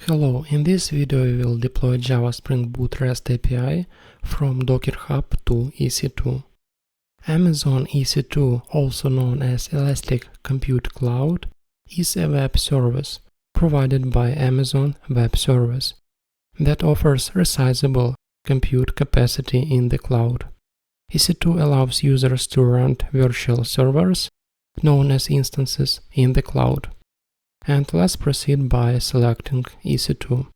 Hello, in this video we will deploy Java Spring Boot REST API from Docker Hub to EC2. Amazon EC2, also known as Elastic Compute Cloud, is a web service provided by Amazon Web Service that offers resizable compute capacity in the cloud. EC2 allows users to run virtual servers, known as instances, in the cloud. And let's proceed by selecting EC2.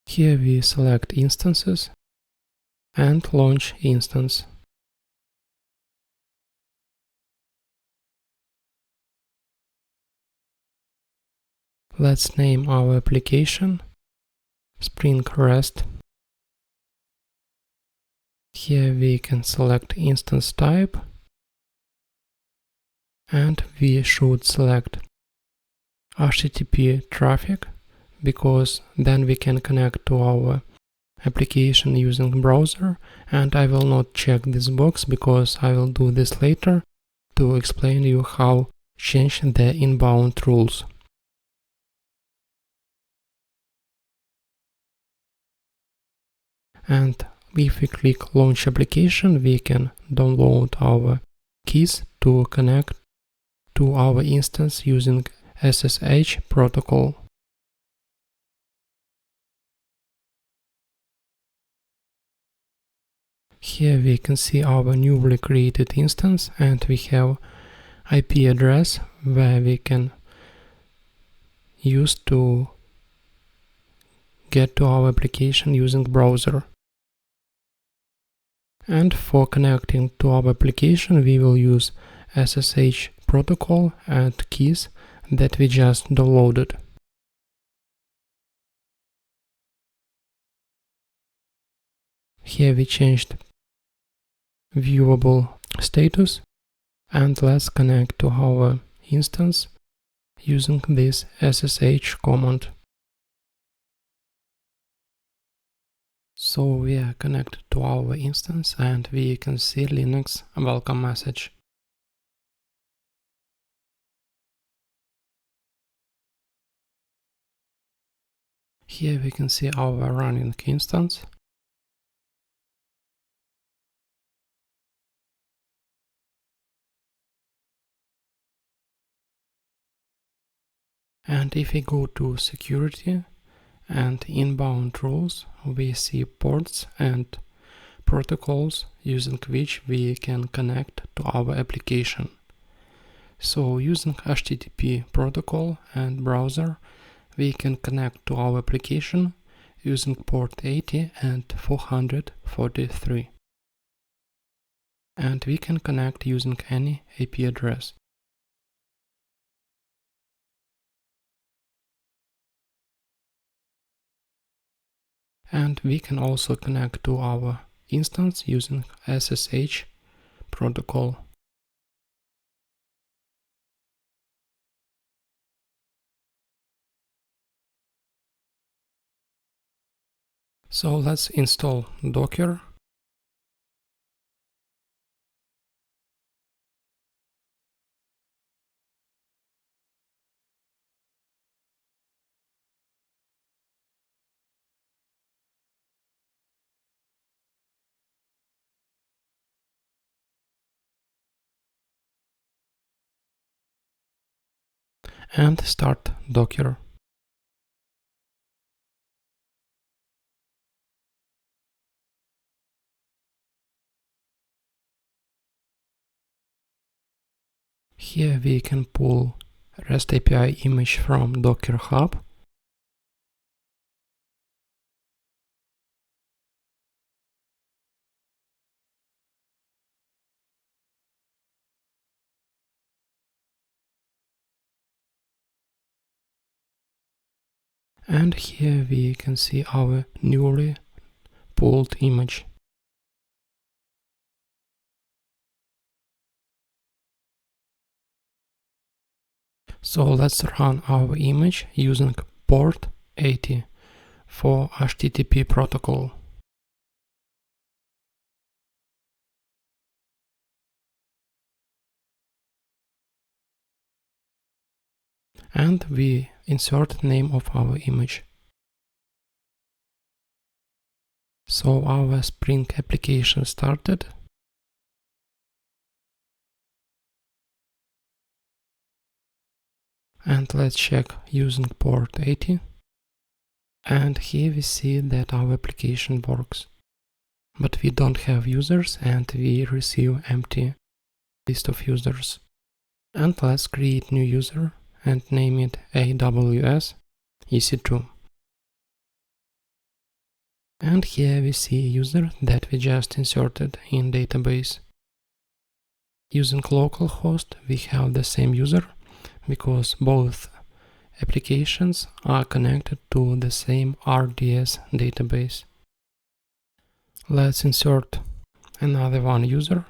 Here we select Instances and Launch Instance. Let's name our application Spring REST. Here we can select instance type, and we should select HTTP traffic, because then we can connect to our application using browser, and I will not check this box because I will do this later to explain you how change the inbound rules. And if we click launch application, we can download our keys to connect to our instance using SSH protocol. Here we can see our newly created instance, and we have IP address where we can use to get to our application using browser. And for connecting to our application, we will use SSH protocol and keys that we just downloaded. Here we changed viewable status, and let's connect to our instance using this SSH command. So we are connected to our instance and we can see Linux welcome message. Here we can see our running instance. And if we go to security and inbound rules, we see ports and protocols using which we can connect to our application. So using HTTP protocol and browser, we can connect to our application using port 80 and 443. And we can connect using any IP address. And we can also connect to our instance using SSH protocol. So let's install Docker. And start Docker. Here we can pull REST API image from Docker Hub. And here we can see our newly pulled image. So let's run our image using port 80 for HTTP protocol. and we insert name of our image. So our Spring application started. And let's check using port 80. And here we see that our application works. But we don't have users and we receive empty list of users. And let's create new user and name it AWS EC2. And here we see a user that we just inserted in database. Using localhost we have the same user because both applications are connected to the same RDS database. Let's insert another one user.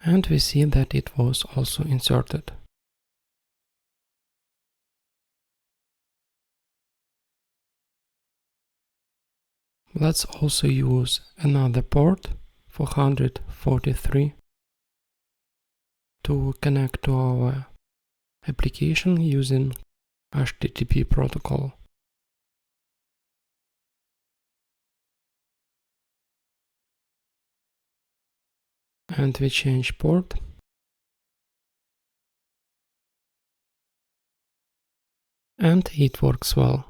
And we see that it was also inserted. Let's also use another port 443 to connect to our application using HTTP protocol. And we change port. And it works well.